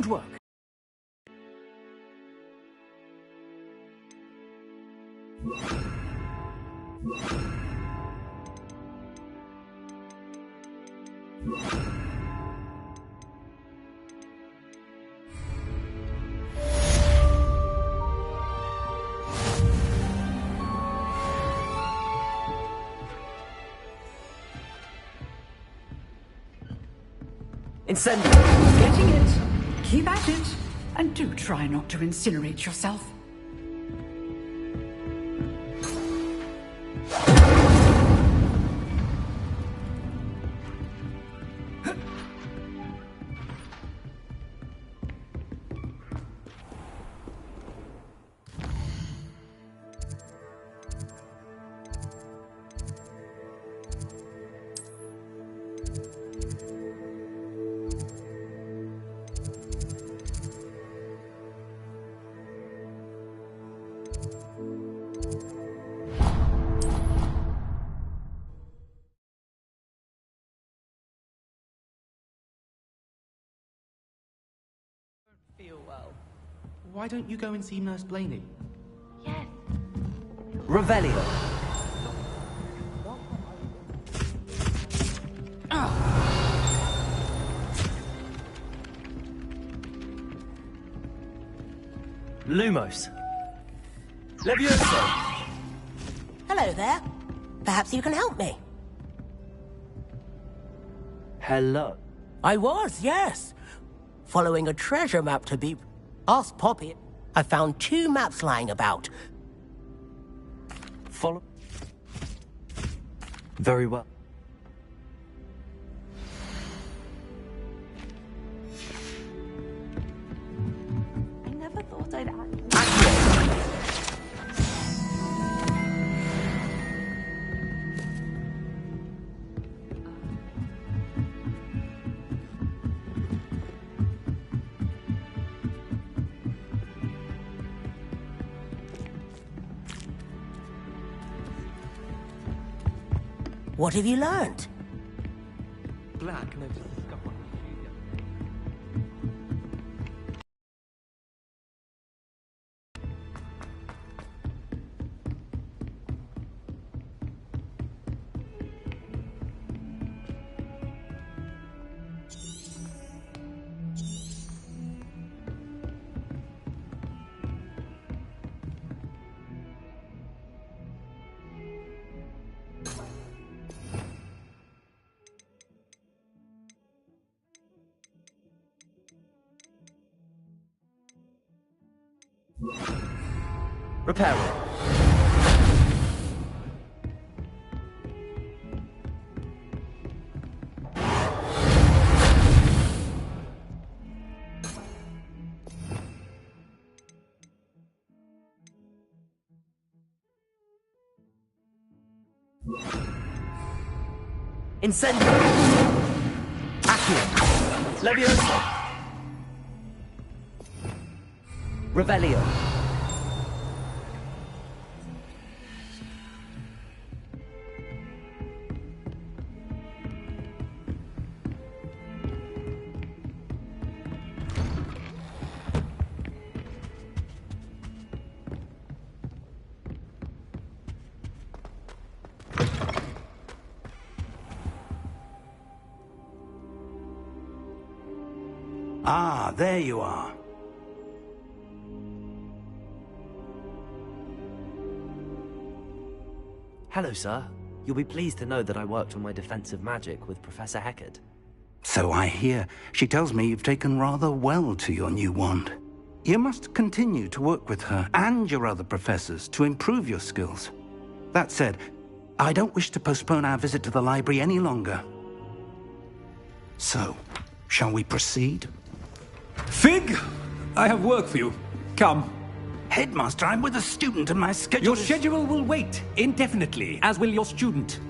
Good work. Incendio! Getting it. Keep at it. And do try not to incinerate yourself. Feel well. Why don't you go and see Nurse Blaney? Yes. Revelio. Lumos. Levioso. Hello there. Perhaps you can help me. Hello. I was, yes. Following a treasure map to be... Ask Poppy. I found 2 maps lying about. Follow. Very well. I never thought I'd actually... What have you learned? Black noticed the scuff on her shoe. Reparo. Incendio. Accio. Levioso. Revelio. Ah, there you are. Hello, sir. You'll be pleased to know that I worked on my defensive magic with Professor Heckard. So I hear. She tells me you've taken rather well to your new wand. You must continue to work with her and your other professors to improve your skills. That said, I don't wish to postpone our visit to the library any longer. So, shall we proceed? Fig! I have work for you. Come. Headmaster, I'm with a student and my schedule Your is... schedule will wait indefinitely, as will your student.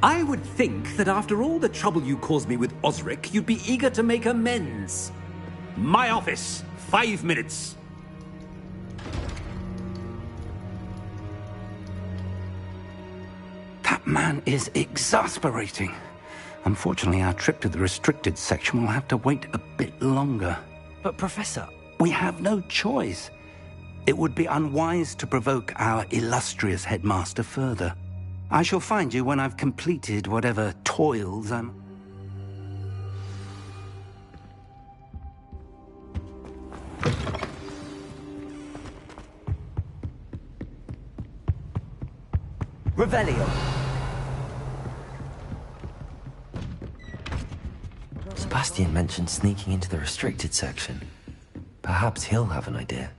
I would think that after all the trouble you caused me with Osric, you'd be eager to make amends. My office, 5 minutes. That man is exasperating. Unfortunately, our trip to the restricted section will have to wait a bit longer. But Professor... We have no choice. It would be unwise to provoke our illustrious headmaster further. I shall find you when I've completed whatever toils I'm... Revelio! Sebastian mentioned sneaking into the restricted section. Perhaps he'll have an idea.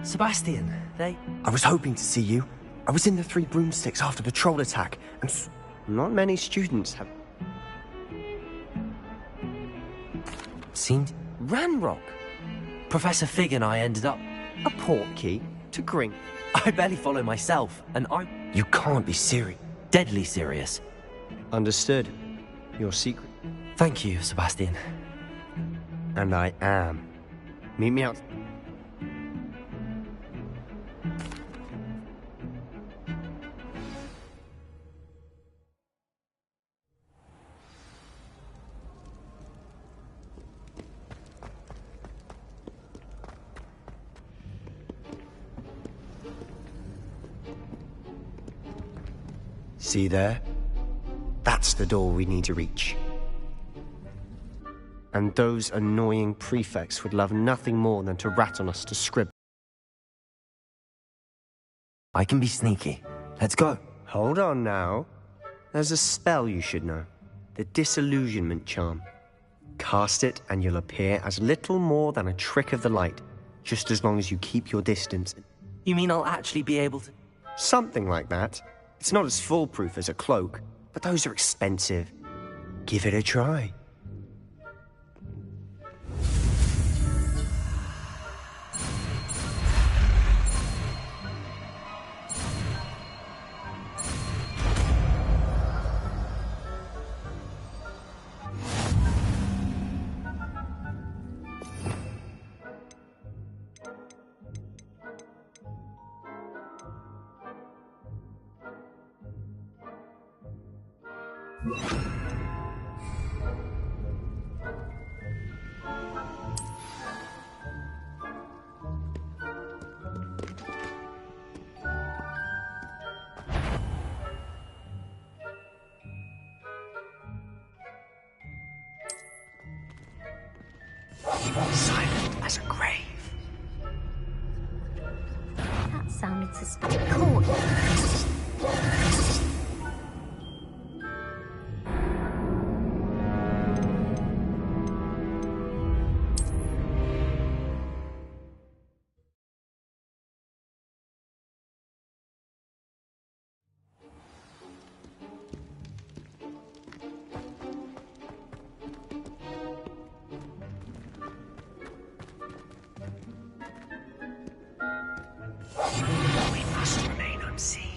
Sebastian, I was hoping to see you. I was in the Three Broomsticks after the troll attack, and not many students have... Seemed... Ranrock! Professor Fig and I ended up... A portkey to Gring. I barely follow myself, and I'm... You can't be serious. Deadly serious. Understood. Your secret. Thank you, Sebastian. And I am. Meet me out... See there? That's the door we need to reach. And those annoying prefects would love nothing more than to rat on us to scribble. I can be sneaky. Let's go. Hold on now. There's a spell you should know. The Disillusionment Charm. Cast it and you'll appear as little more than a trick of the light, just as long as you keep your distance. You mean I'll actually be able to... Something like that. It's not as foolproof as a cloak, but those are expensive. Give it a try. Silent as a grave. That sounded suspicious. Cool. We must remain unseen.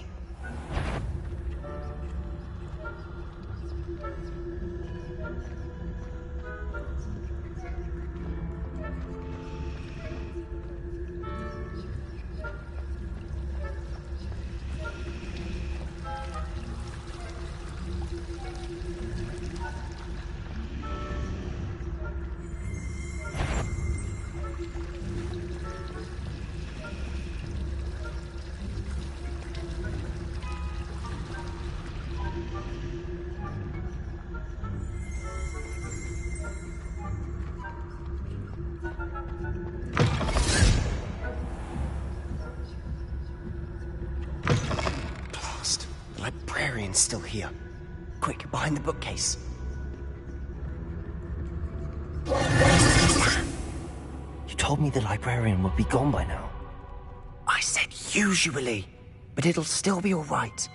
Librarian's still here. Quick, behind the bookcase. You told me the librarian would be gone by now. I said usually, but it'll still be all right.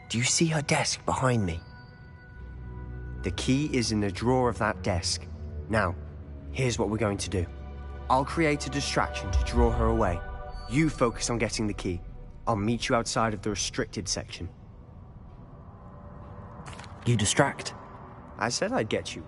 Do you see her desk behind me? The key is in the drawer of that desk. Now, here's what we're going to do. I'll create a distraction to draw her away. You focus on getting the key. I'll meet you outside of the restricted section. You distract. I said I'd get you.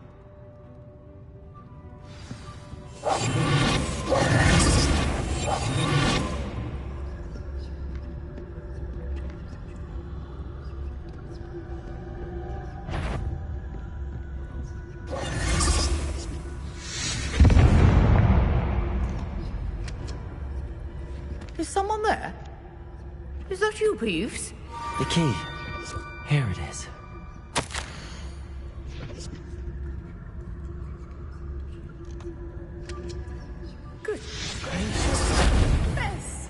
Is someone there? Is that you, Peeves? The key. Here it is. Good gracious. Yes.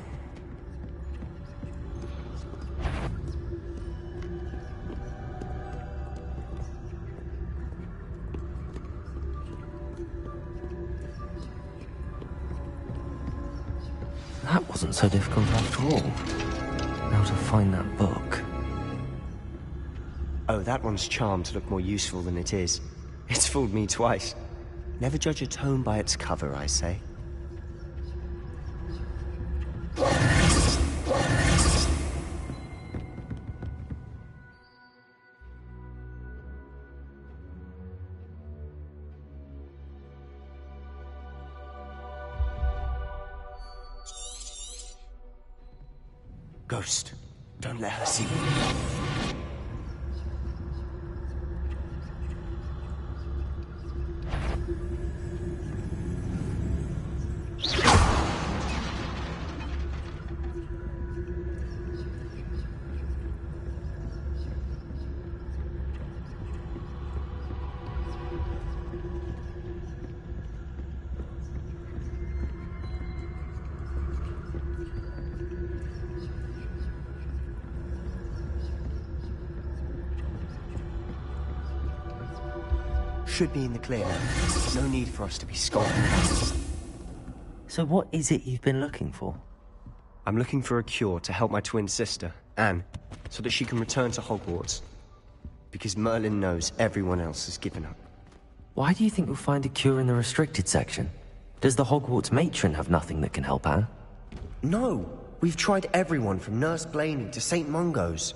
That wasn't so difficult after all. Now to find that book. Oh, that one's charmed to look more useful than it is. It's fooled me twice. Never judge a tome by its cover, I say. Ghost, don't let her see me. Should be in the clear now. No need for us to be skulking about. So what is it you've been looking for? I'm looking for a cure to help my twin sister, Anne, so that she can return to Hogwarts. Because Merlin knows everyone else has given up. Why do you think you'll find a cure in the restricted section? Does the Hogwarts matron have nothing that can help Anne? No! We've tried everyone from Nurse Blaney to St. Mungo's.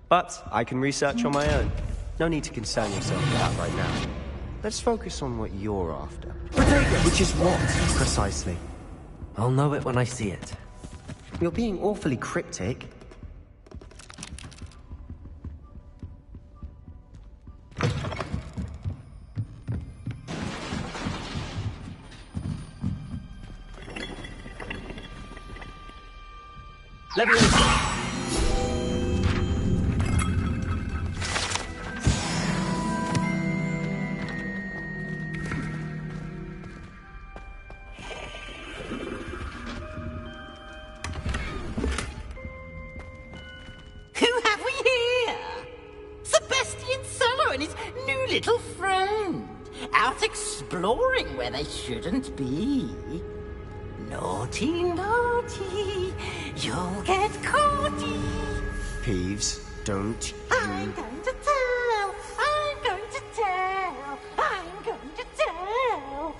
But I can research on my own. No need to concern yourself with that right now. Let's focus on what you're after. Which is what, precisely? I'll know it when I see it. You're being awfully cryptic. Leviosa! Who have we here? Sebastian Sallow and his new little friend. Out exploring where they shouldn't be. Naughty, naughty, you'll get caughty. Peeves, don't I'm going to tell, I'm going to tell, I'm going to tell.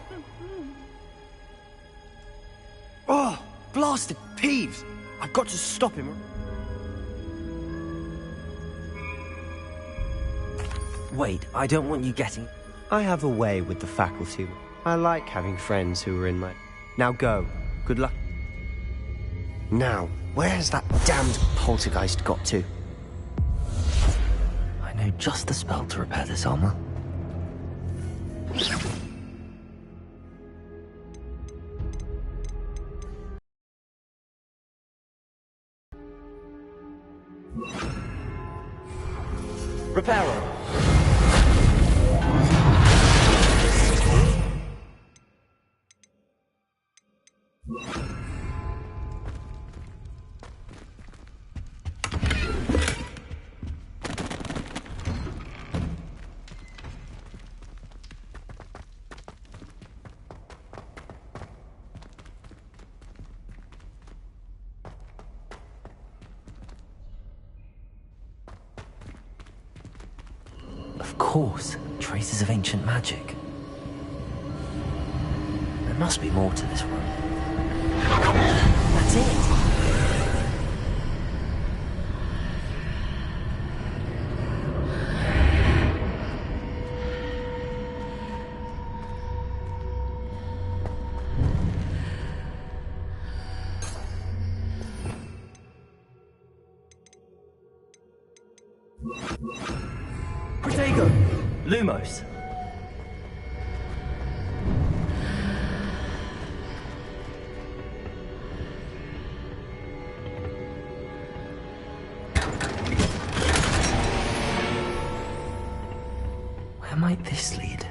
Oh, blasted Peeves! I've got to stop him. Wait, I don't want you getting... I have a way with the faculty. I like having friends who are in my... Now go. Good luck. Now, where has that damned poltergeist got to? I know just the spell to repair this armor. Reparo! Of course, traces of ancient magic. And must be more to this room. That's it. Protego! Lumos. Where might this lead?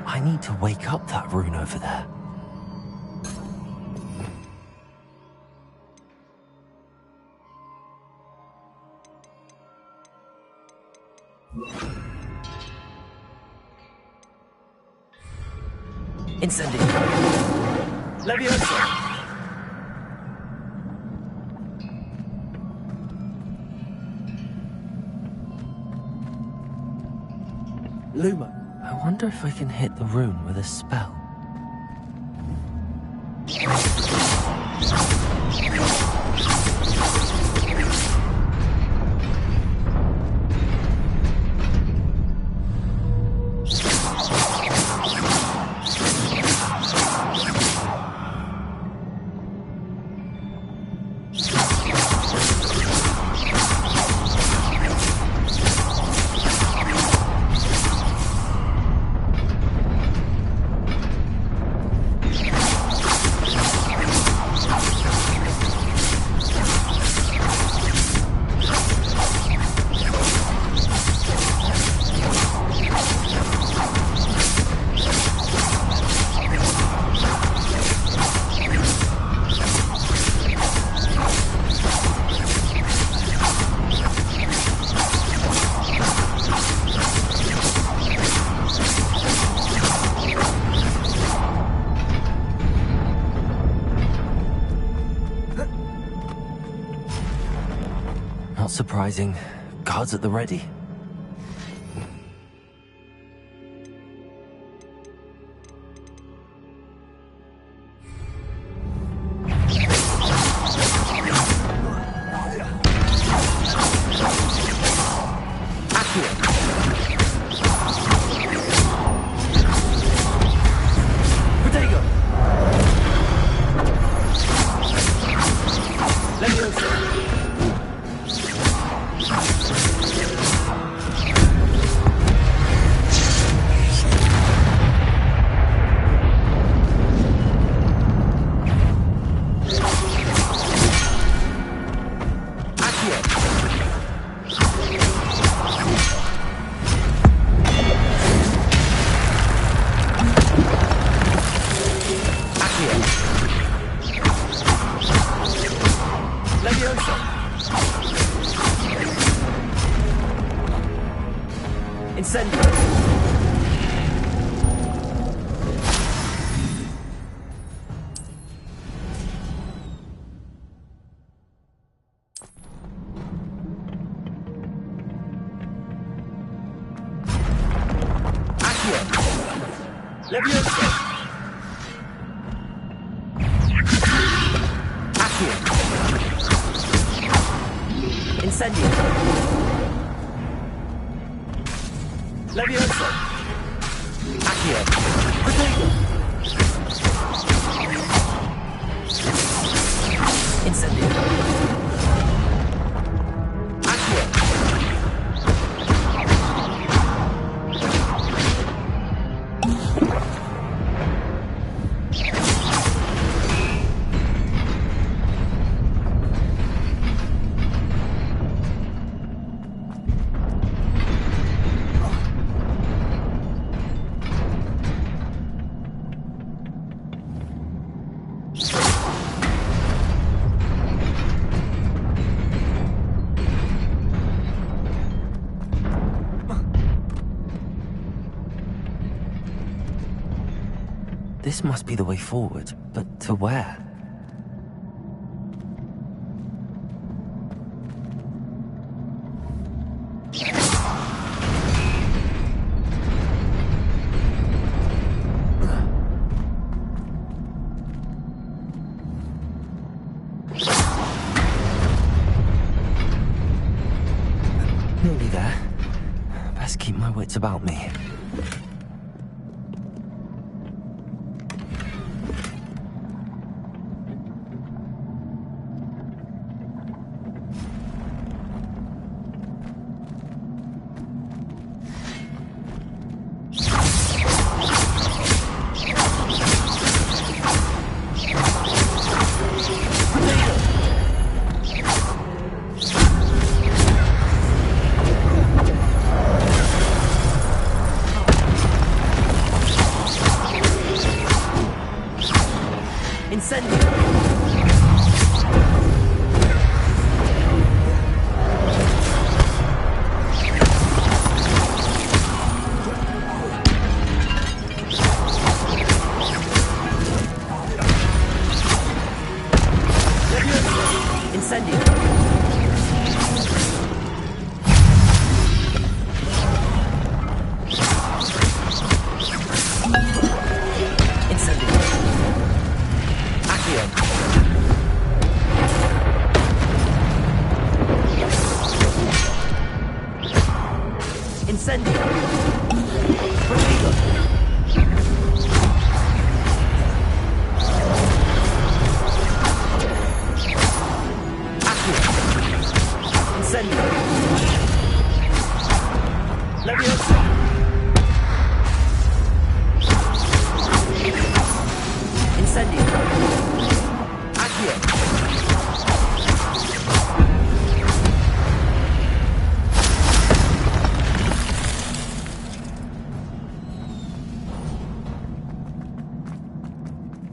I need to wake up that rune over there. Incendio. Leviosa! Luma. I wonder if I can hit the rune with a spell. Not surprising. Guards at the ready. This must be the way forward, but to where? Nearly there. Best keep my wits about me.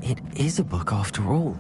It is a book after all.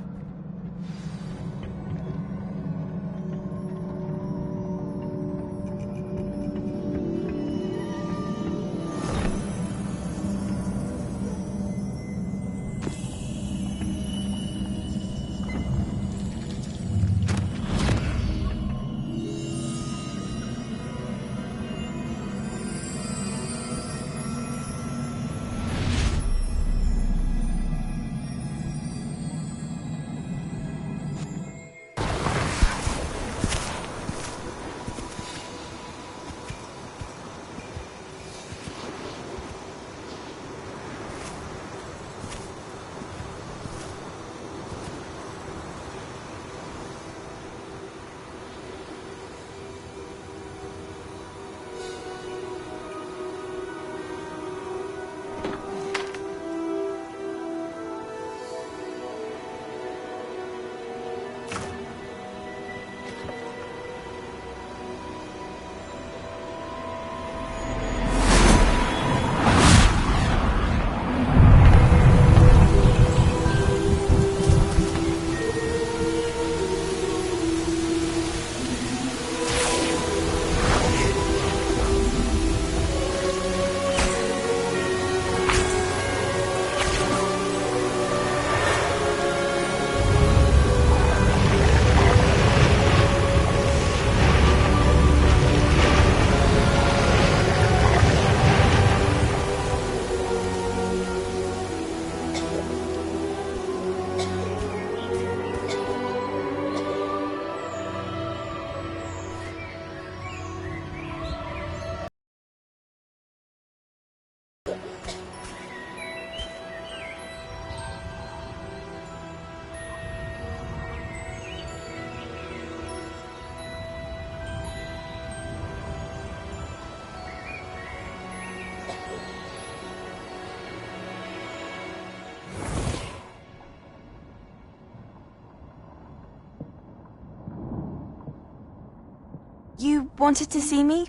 You wanted to see me?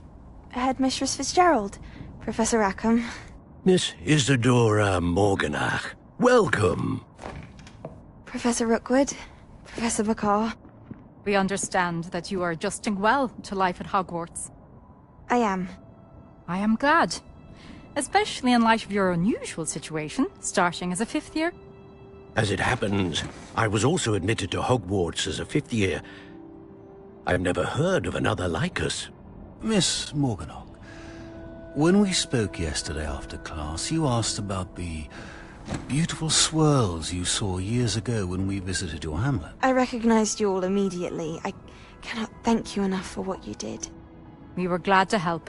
Headmistress Fitzgerald? Professor Rackham? Miss Isadora Morganach, welcome. Professor Rookwood? Professor McCaw? We understand that you are adjusting well to life at Hogwarts. I am. I am glad. Especially in light of your unusual situation, starting as a 5th year. As it happens, I was also admitted to Hogwarts as a 5th year. I've never heard of another like us. Miss Morganach, when we spoke yesterday after class, you asked about the beautiful swirls you saw years ago when we visited your hamlet. I recognized you all immediately. I cannot thank you enough for what you did. We were glad to help.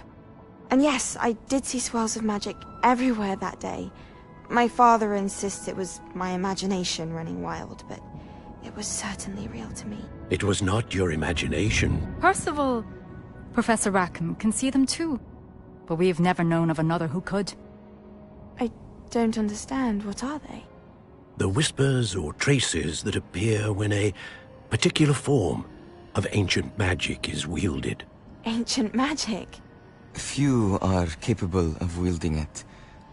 And yes, I did see swirls of magic everywhere that day. My father insists it was my imagination running wild, but it was certainly real to me. It was not your imagination. Percival, Professor Rackham can see them too. But we've never known of another who could. I don't understand. What are they? The whispers or traces that appear when a particular form of ancient magic is wielded. Ancient magic? Few are capable of wielding it.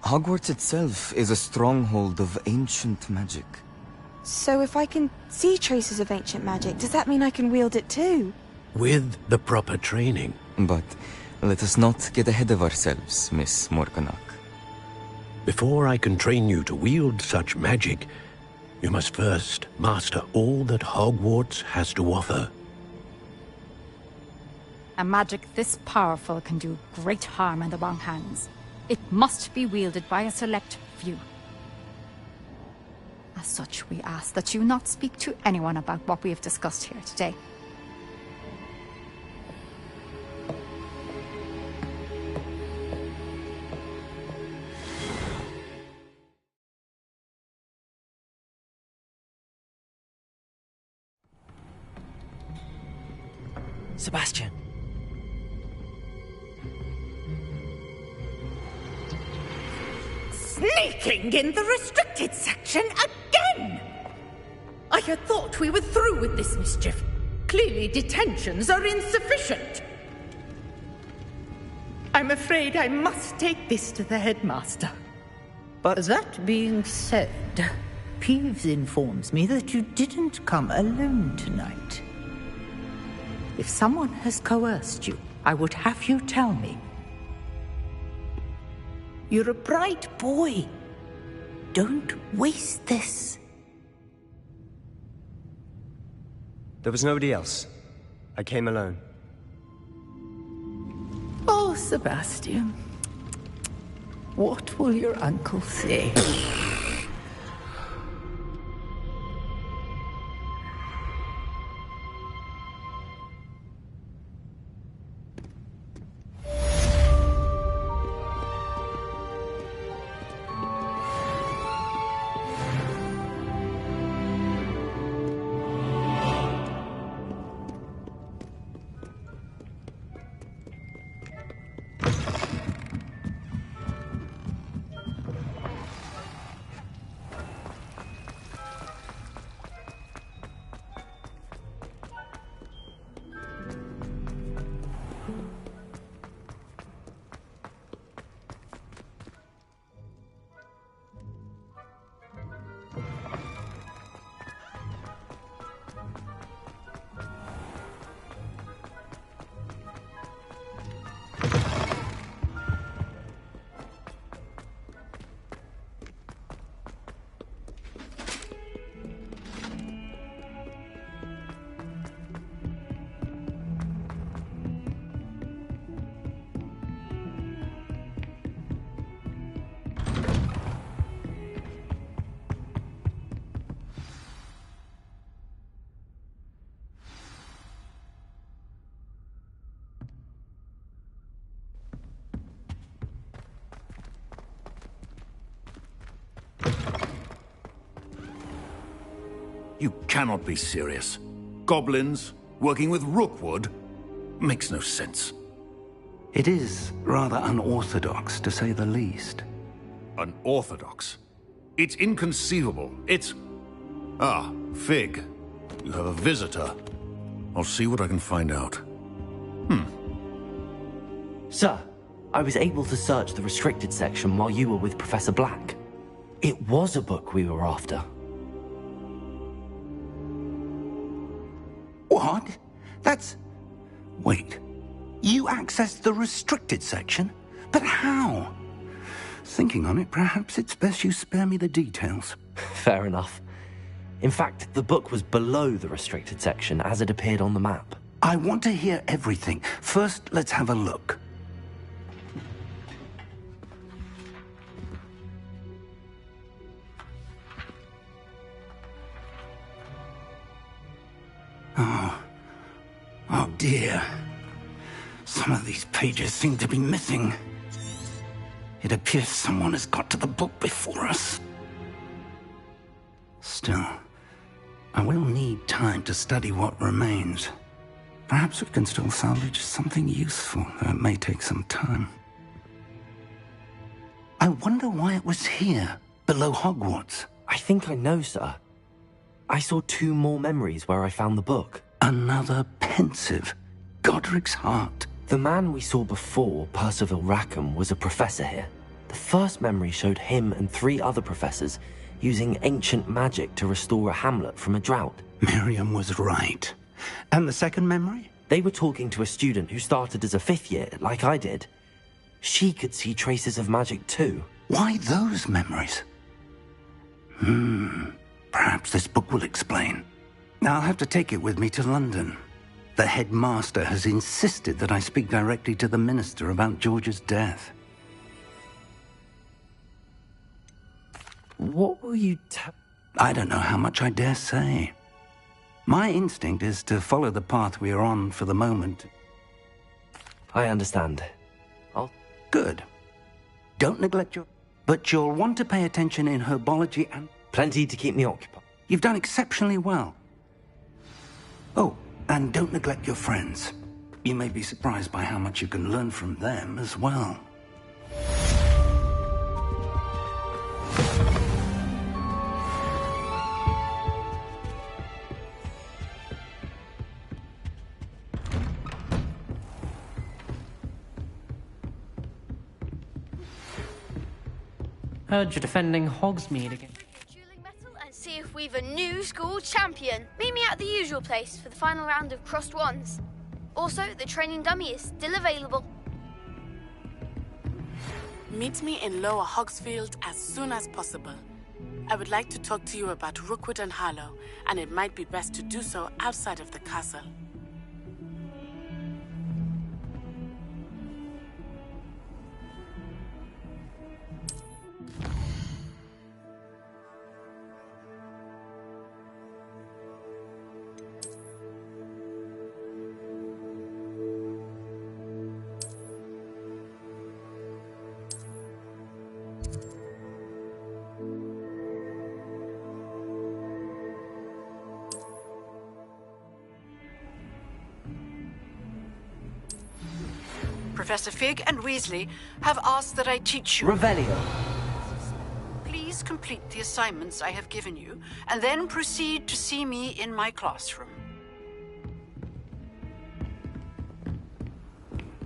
Hogwarts itself is a stronghold of ancient magic. So if I can see traces of ancient magic, does that mean I can wield it too? With the proper training. But let us not get ahead of ourselves, Miss Morganach. Before I can train you to wield such magic, you must first master all that Hogwarts has to offer. A magic this powerful can do great harm in the wrong hands. It must be wielded by a select few. As such, we ask that you not speak to anyone about what we have discussed here today. Sebastian. Sneaking in the restricted section again! I had thought we were through with this mischief. Clearly detentions are insufficient. I'm afraid I must take this to the headmaster. But that being said, Peeves informs me that you didn't come alone tonight. If someone has coerced you, I would have you tell me. You're a bright boy. Don't waste this. There was nobody else. I came alone. Oh, Sebastian. What will your uncle say? You cannot be serious. Goblins working with Rookwood makes no sense. It is rather unorthodox, to say the least. Unorthodox? It's inconceivable. It's... Ah, Fig. You have a visitor. I'll see what I can find out. Sir, I was able to search the restricted section while you were with Professor Black. It was a book we were after. What? That's... Wait. You accessed the restricted section? But how? Thinking on it, perhaps it's best you spare me the details. Fair enough. In fact, the book was below the restricted section as it appeared on the map. I want to hear everything. First, let's have a look. Oh dear. Some of these pages seem to be missing. It appears someone has got to the book before us. Still, I will need time to study what remains. Perhaps we can still salvage something useful, though it may take some time. I wonder why it was here, below Hogwarts. I think I know, sir. I saw 2 more memories where I found the book. Another pensive. Godric's heart. The man we saw before, Percival Rackham, was a professor here. The first memory showed him and 3 other professors using ancient magic to restore a hamlet from a drought. Miriam was right. And the second memory? They were talking to a student who started as a 5th year, like I did. She could see traces of magic too. Why those memories? Perhaps this book will explain. I'll have to take it with me to London. The headmaster has insisted that I speak directly to the minister about George's death. What will you I don't know how much I dare say. My instinct is to follow the path we are on for the moment. I understand. Good. Don't neglect your... But you'll want to pay attention in herbology and... Plenty to keep me occupied. You've done exceptionally well. Oh, and don't neglect your friends. You may be surprised by how much you can learn from them as well. Heard you're defending Hogsmeade again. And see if we've a new school champion. Meet me at the usual place for the final round of Crossed Wands. Also, the training dummy is still available. Meet me in Lower Hogsfield as soon as possible. I would like to talk to you about Rookwood and Harlow, and it might be best to do so outside of the castle. Professor Fig and Weasley have asked that I teach you. Revelio. Please complete the assignments I have given you, and then proceed to see me in my classroom.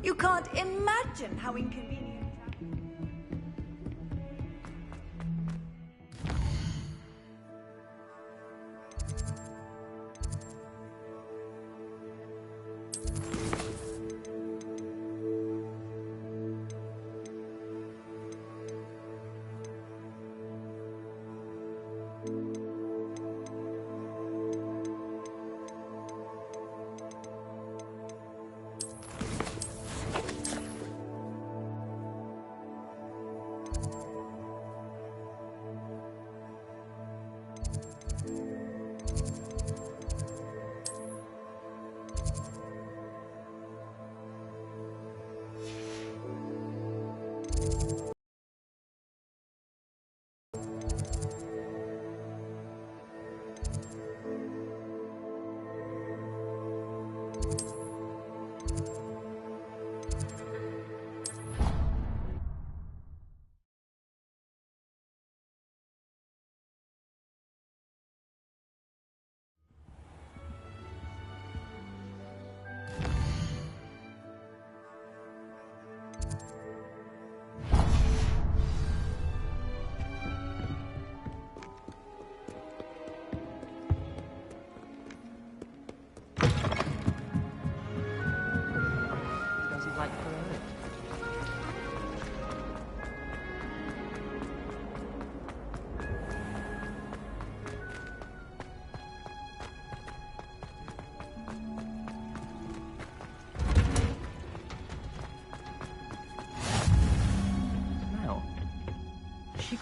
You can't imagine how inconvenient.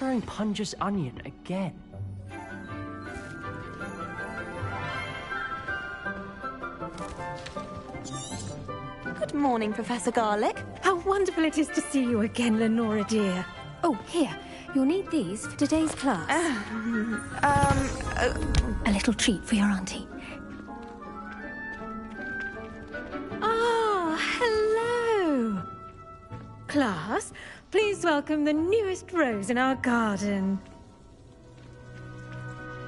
throwing Punja's onion again. Good morning, Professor Garlick. How wonderful it is to see you again, Lenora dear. Oh, here. You'll need these for today's class. A little treat for your auntie. Ah, hello. Class, please welcome the newest rose in our garden.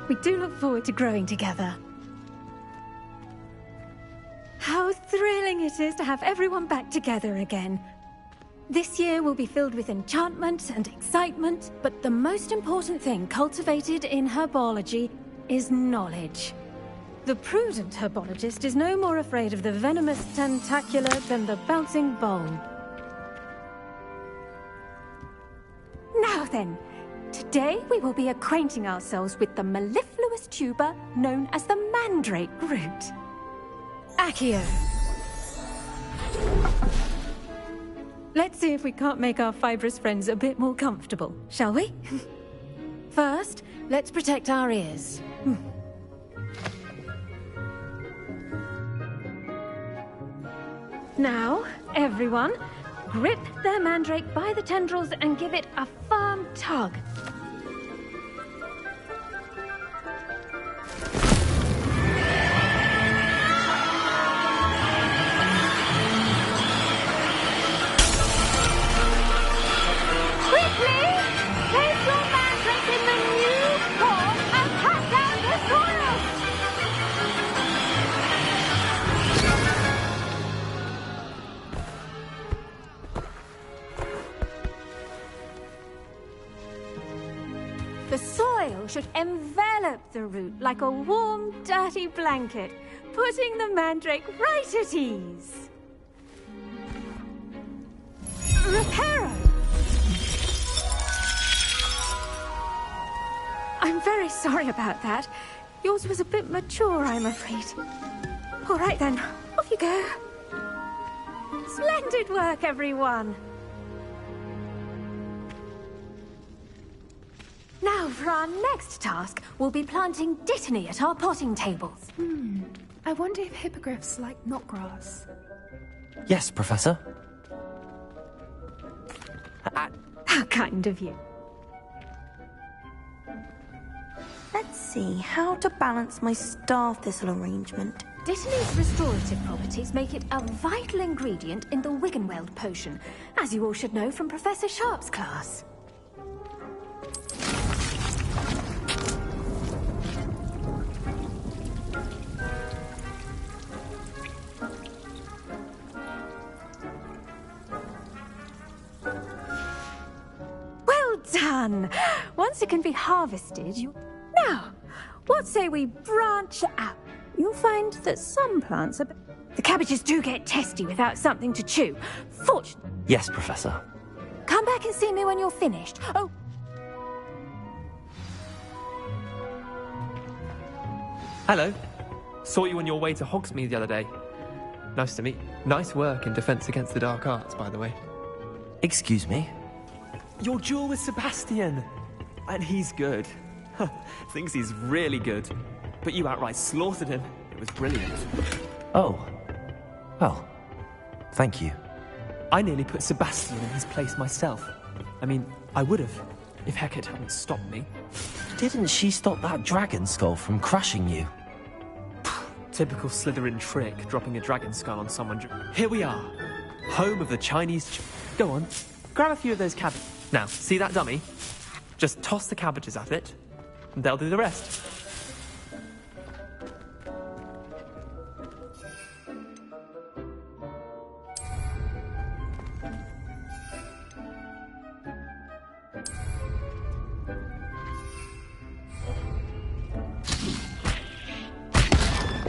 We do look forward to growing together. How thrilling it is to have everyone back together again. This year will be filled with enchantment and excitement, But the most important thing cultivated in herbology is knowledge. the prudent herbologist is no more afraid of the venomous tentacula than the bouncing bulb. Now then, today we will be acquainting ourselves with the mellifluous tuber known as the mandrake root. Accio. Let's see if we can't make our fibrous friends a bit more comfortable, shall we? First, let's protect our ears. Now, everyone, grip their mandrake by the tendrils and give it a firm tug. Quickly! Place your mandrake in the new form and cut down the soil! The soil should envelop the root like a warm, dirty blanket, putting the mandrake right at ease. Reparo! I'm very sorry about that. Yours was a bit mature, I'm afraid. All right then, off you go. Splendid work, everyone. Now, for our next task, we'll be planting dittany at our potting tables. I wonder if hippogriffs like knotgrass. Yes, Professor. How kind of you. Let's see how to balance my star thistle arrangement. Dittany's restorative properties make it a vital ingredient in the Wiggenweld potion, as you all should know from Professor Sharp's class. Well done! Once it can be harvested, you... Now, what say we branch out? You'll find that some plants are... The cabbages do get testy without something to chew. Fortunately... Yes, Professor. Come back and see me when you're finished. Oh... Hello. Saw you on your way to Hogsmeade the other day. Nice to meet you. Nice work in Defense Against the Dark Arts, by the way. Excuse me? Your duel with Sebastian! And he's good. Thinks he's really good. But you outright slaughtered him. It was brilliant. Oh. Well, thank you. I nearly put Sebastian in his place myself. I mean, I would have, if Hecate hadn't stopped me. Didn't she stop that dragon skull from crushing you? Typical Slytherin trick, dropping a dragon skull on someone. Here we are, home of the Chinese... Go on, grab a few of those cabbages. Now, see that dummy? Just toss the cabbages at it, and they'll do the rest.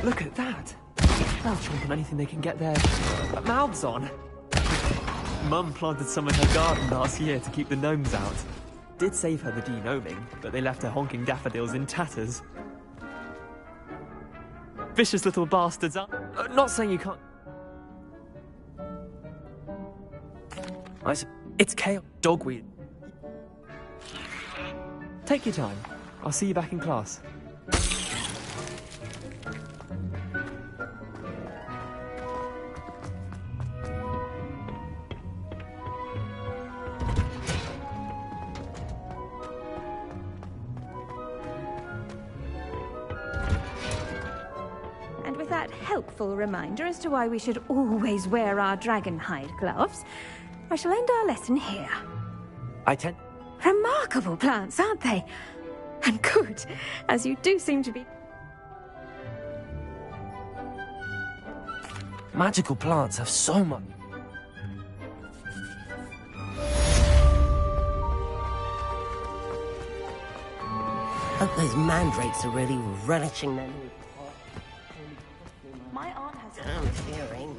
Look at that! They'll chomp on anything they can get their mouths on. Mum planted some in her garden last year to keep the gnomes out. Did save her the de-gnoming, but they left her honking daffodils in tatters. Vicious little bastards are... not saying you can't... It's chaos. Dogweed. Take your time. I'll see you back in class. And with that helpful reminder as to why we should always wear our dragon hide gloves, I shall end our lesson here. Remarkable plants, aren't they? And good, as you do seem to be. Magical plants have so much. Hope those mandrakes are really relishing their new My aunt has hearing.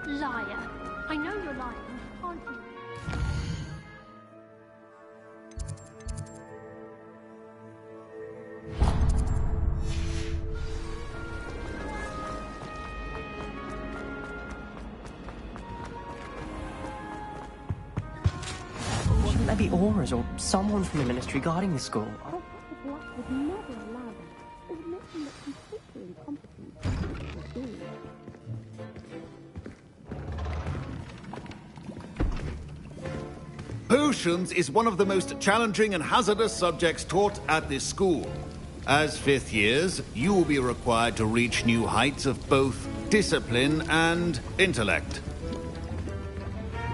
Liar. I know you're lying, aren't you? Shouldn't there be auras or someone from the ministry guarding the school? Potions is one of the most challenging and hazardous subjects taught at this school. As fifth years, you will be required to reach new heights of both discipline and intellect.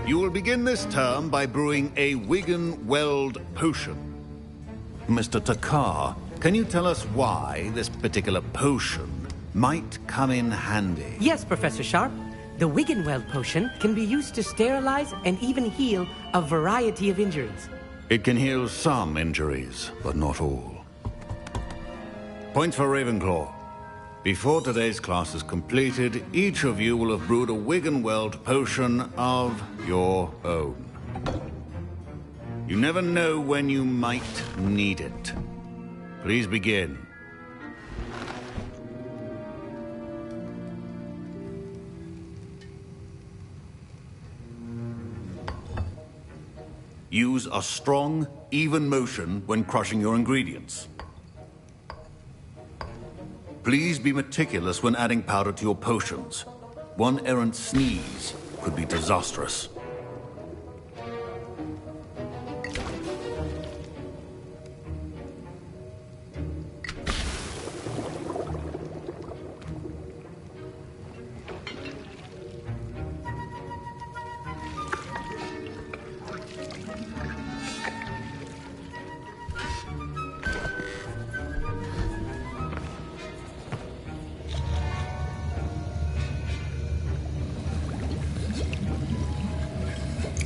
You will begin this term by brewing a Wigan-Weld potion. Mr. Takar, can you tell us why this particular potion might come in handy? Yes, Professor Sharp. The Wigan-Weld potion can be used to sterilize and even heal a variety of injuries. It can heal some injuries, but not all. Points for Ravenclaw. Before today's class is completed, each of you will have brewed a Wigan-Weld potion of your own. You never know when you might need it. Please begin. Use a strong, even motion when crushing your ingredients. Please be meticulous when adding powder to your potions. One errant sneeze could be disastrous.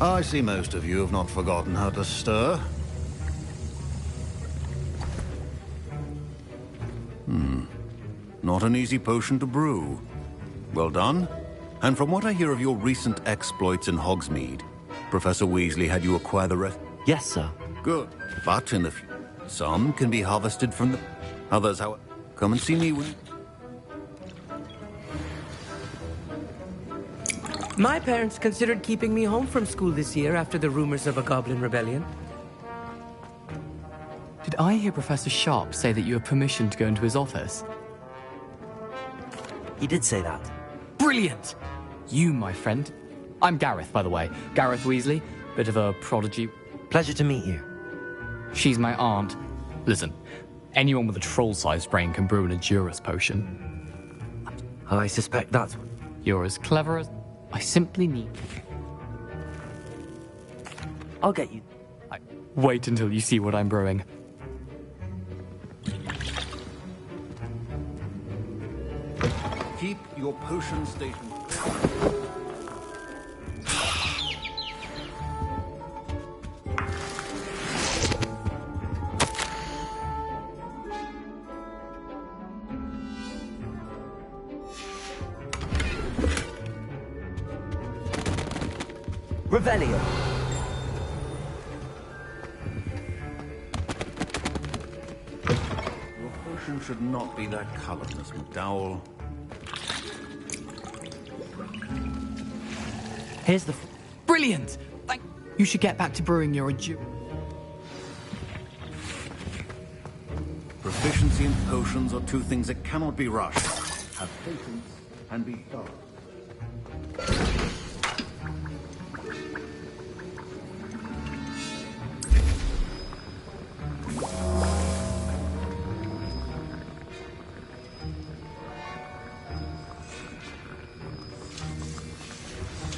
I see most of you have not forgotten how to stir. Not an easy potion to brew. Well done. And from what I hear of your recent exploits in Hogsmeade, Professor Weasley had you acquire the rest? Yes, sir. Good. But in the future, some can be harvested from the... Others, however, come and see me when... My parents considered keeping me home from school this year after the rumors of a goblin rebellion. Did I hear Professor Sharp say that you have permission to go into his office? He did say that. Brilliant! You, my friend. I'm Gareth, by the way. Gareth Weasley. Bit of a prodigy. Pleasure to meet you. She's my aunt. Listen, anyone with a troll-sized brain can brew an Edurus potion. I suspect that's... You're as clever as... I simply need... I'll get you. Wait until you see what I'm brewing. Keep your potion station... Revelio. Your potion should not be that color, Miss McDowell. Here's the... Brilliant! You should get back to brewing your Proficiency and potions are two things that cannot be rushed. Have patience and be thorough.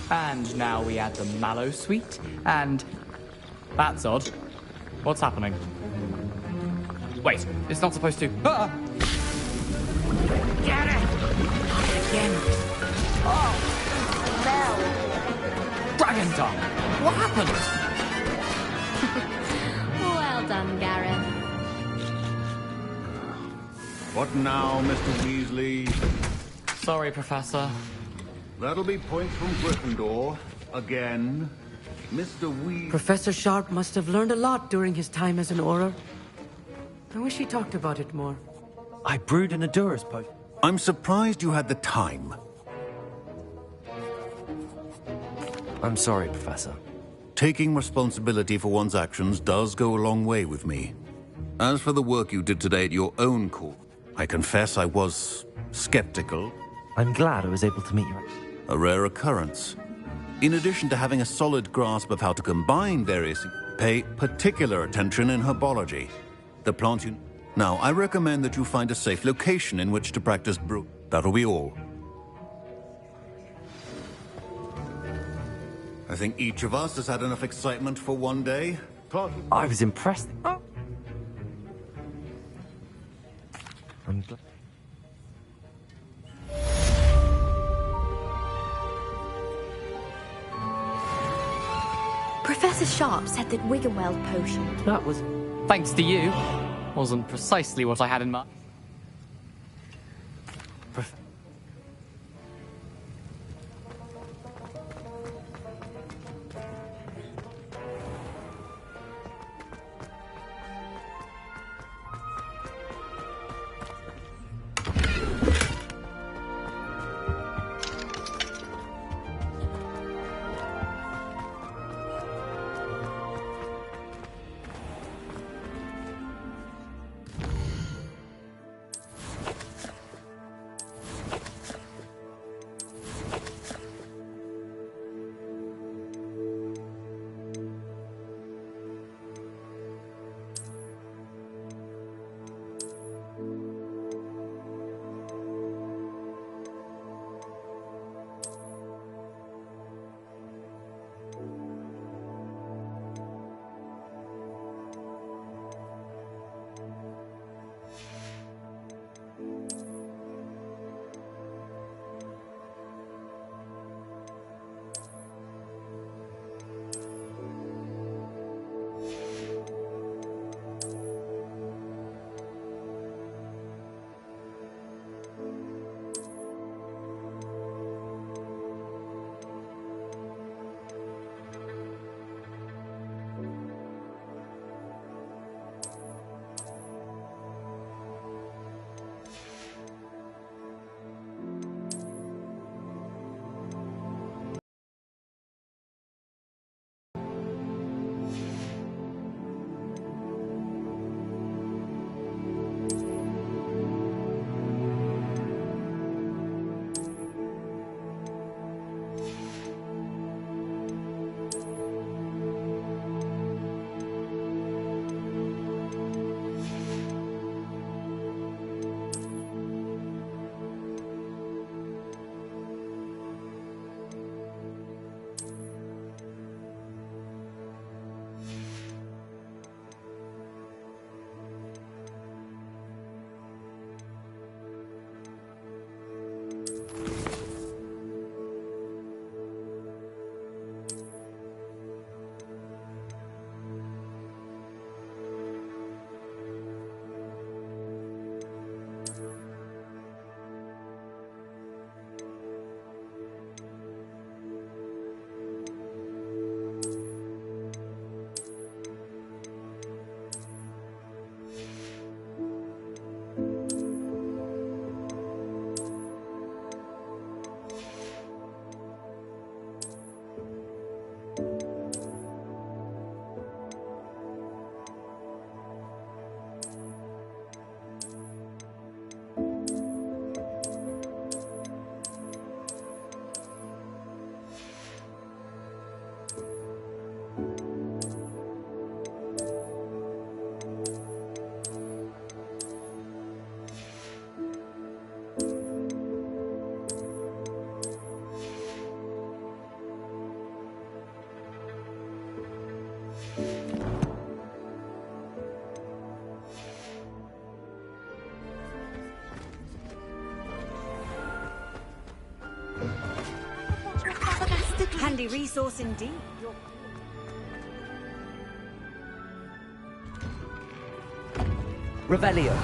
And now we add the mallow sweet, and... That's odd. What's happening? Wait, it's not supposed to... Ah! Get it! Again. Oh, smell. Dragon tongue! What happened? Well done, Gareth. What now, Mr. Weasley? Sorry, Professor. That'll be points from Gryffindor. Again. Mr. Weasley... Professor Sharp must have learned a lot during his time as an Auror. I wish he talked about it more. I brewed an Adurus potion. I'm surprised you had the time. I'm sorry, Professor. Taking responsibility for one's actions does go a long way with me. As for the work you did today at your own court, I confess I was skeptical. I'm glad I was able to meet you. A rare occurrence. In addition to having a solid grasp of how to combine various... Pay particular attention in herbology. The plants you... Now, I recommend that you find a safe location in which to practice brew. That'll be all. I think each of us has had enough excitement for one day. I was impressed. I'm glad. Professor Sharp said that Wiggenweld potion. That was... Thanks to you. Wasn't precisely what I had in mind. Handy resource indeed. Revelio.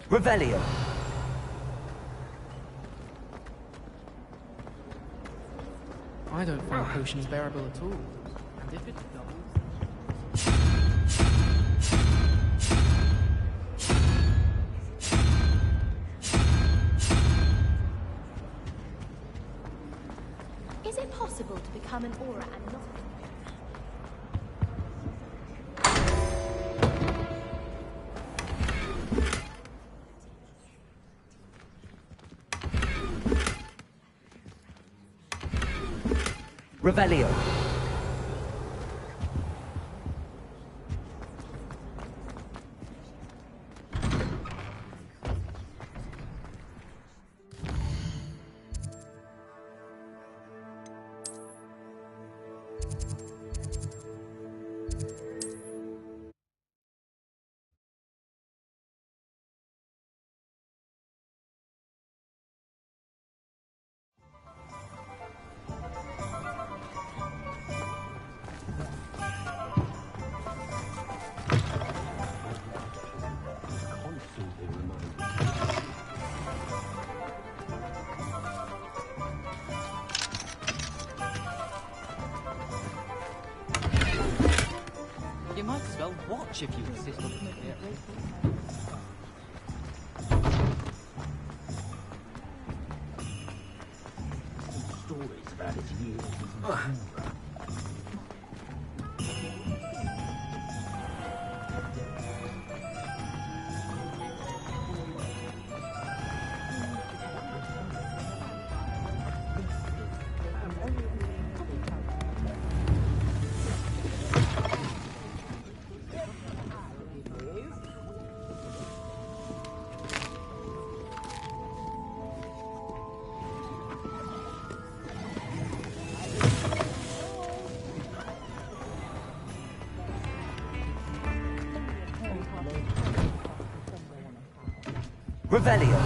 Revelio. I don't find potions bearable at all. And if it doubles... Is it possible to become an aura and not... Revelio. You might as well watch if you insist on it. Stories about its years. Revelio.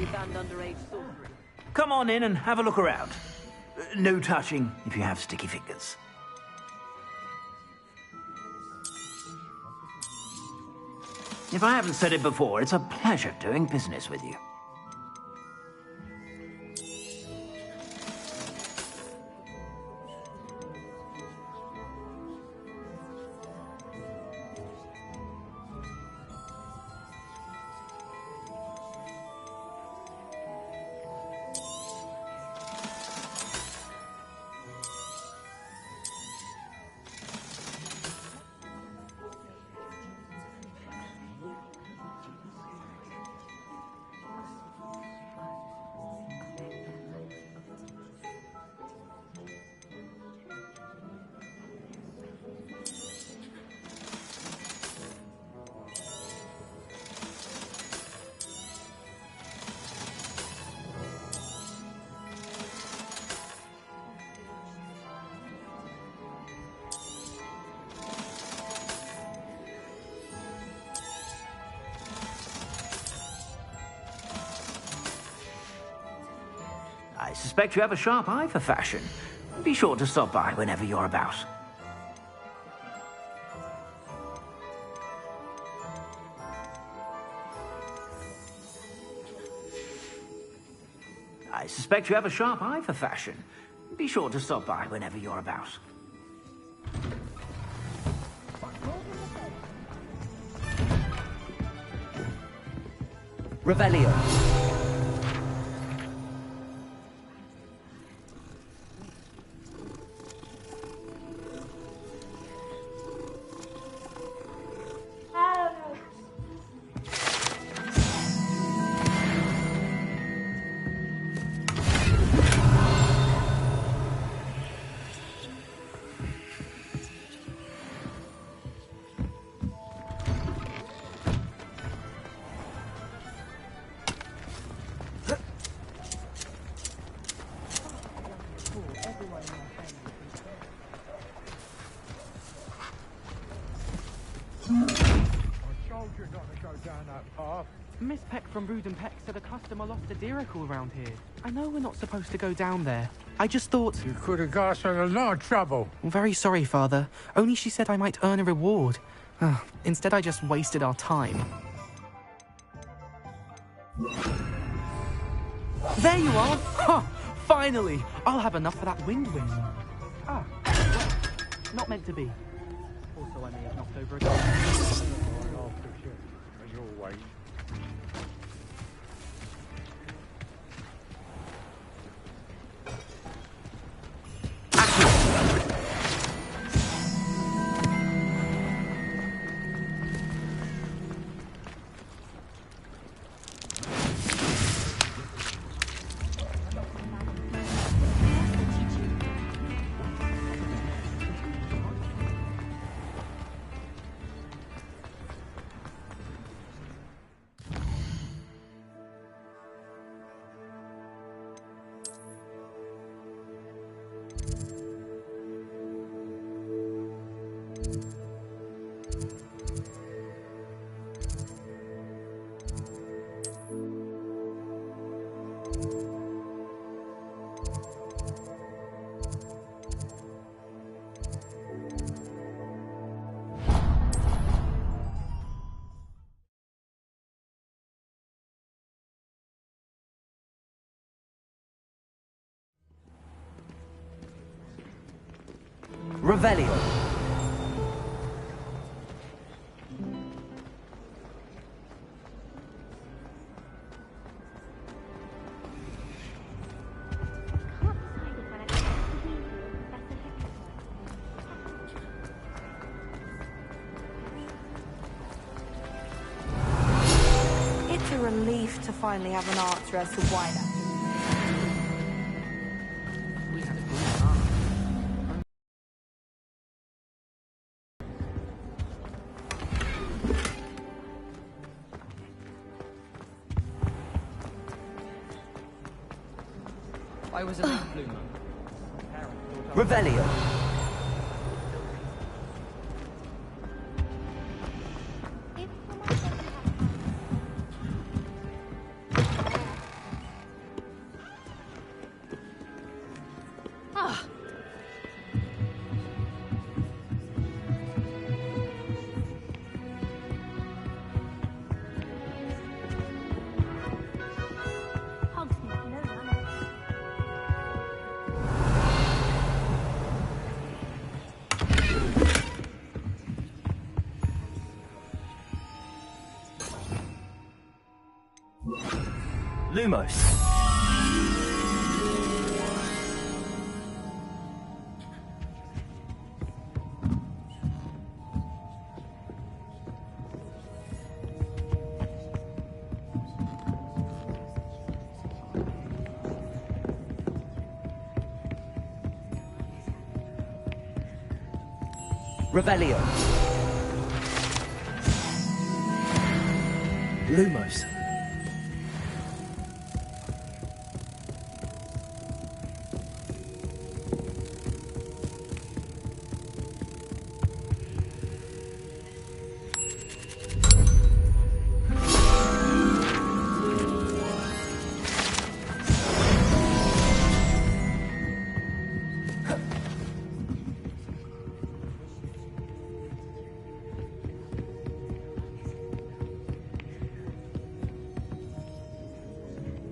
Sorcery banned underage sorcery. Come on in and have a look around. No touching if you have sticky fingers. If I haven't said it before, it's a pleasure doing business with you. I suspect you have a sharp eye for fashion. Be sure to stop by whenever you're about. I suspect you have a sharp eye for fashion. Be sure to stop by whenever you're about. Revelio. Miss Peck from Brood and Peck said a customer lost a Diracle around here. I know we're not supposed to go down there. I just thought... You could have got us in a lot of trouble. I'm very sorry, Father. Only she said I might earn a reward. Instead, I just wasted our time. There you are! Ha! Finally! I'll have enough for that wind wisp. Ah, well, not meant to be. Also, I may have knocked over a dog. Revelio. It's a relief to finally have an answer as to why that is. I was a late bloomer. Revelio. Lumos. Revelio. Lumos.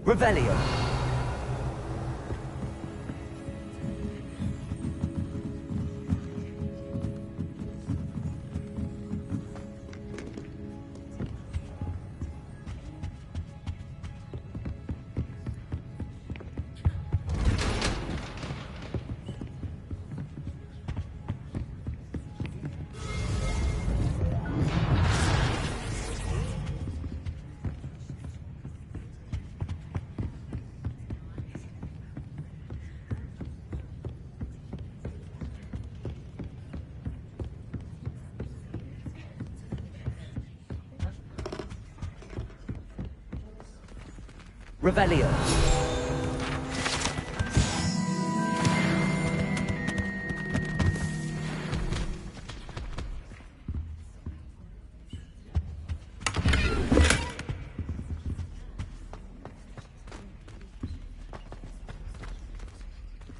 Revelio. Revelio.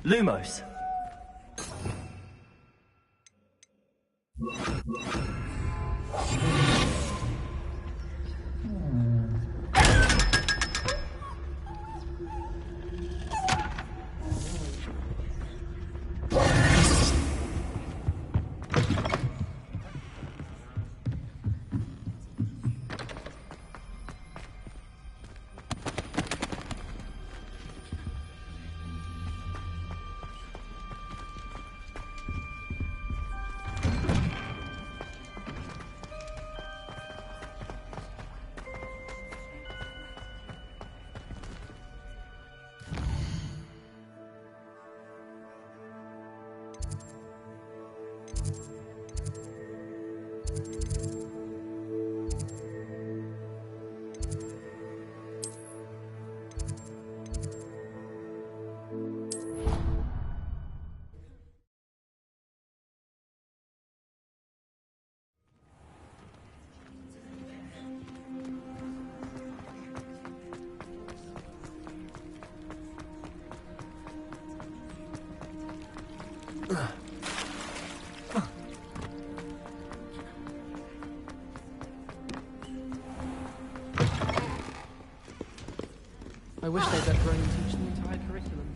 Lumos. I wish they'd let Ronan teach the entire curriculum.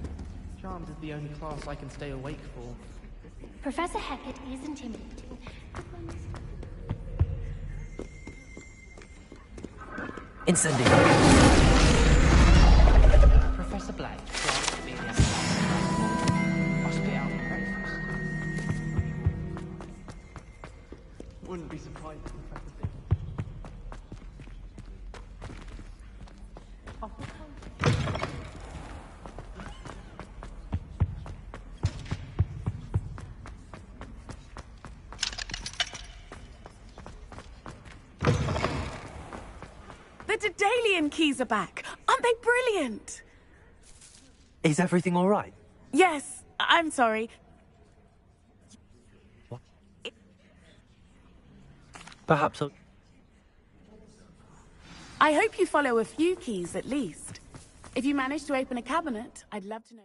Charms is the only class I can stay awake for. Professor Hecat is intimidating. Incendio. Professor Black asked me the other. I'll spit out the breakfast. Wouldn't be surprised if Professor did. The Daedalian keys are back. Aren't they brilliant? Is everything all right? Yes, I'm sorry. What? Perhaps I hope you follow a few keys at least. If you manage to open a cabinet, I'd love to know.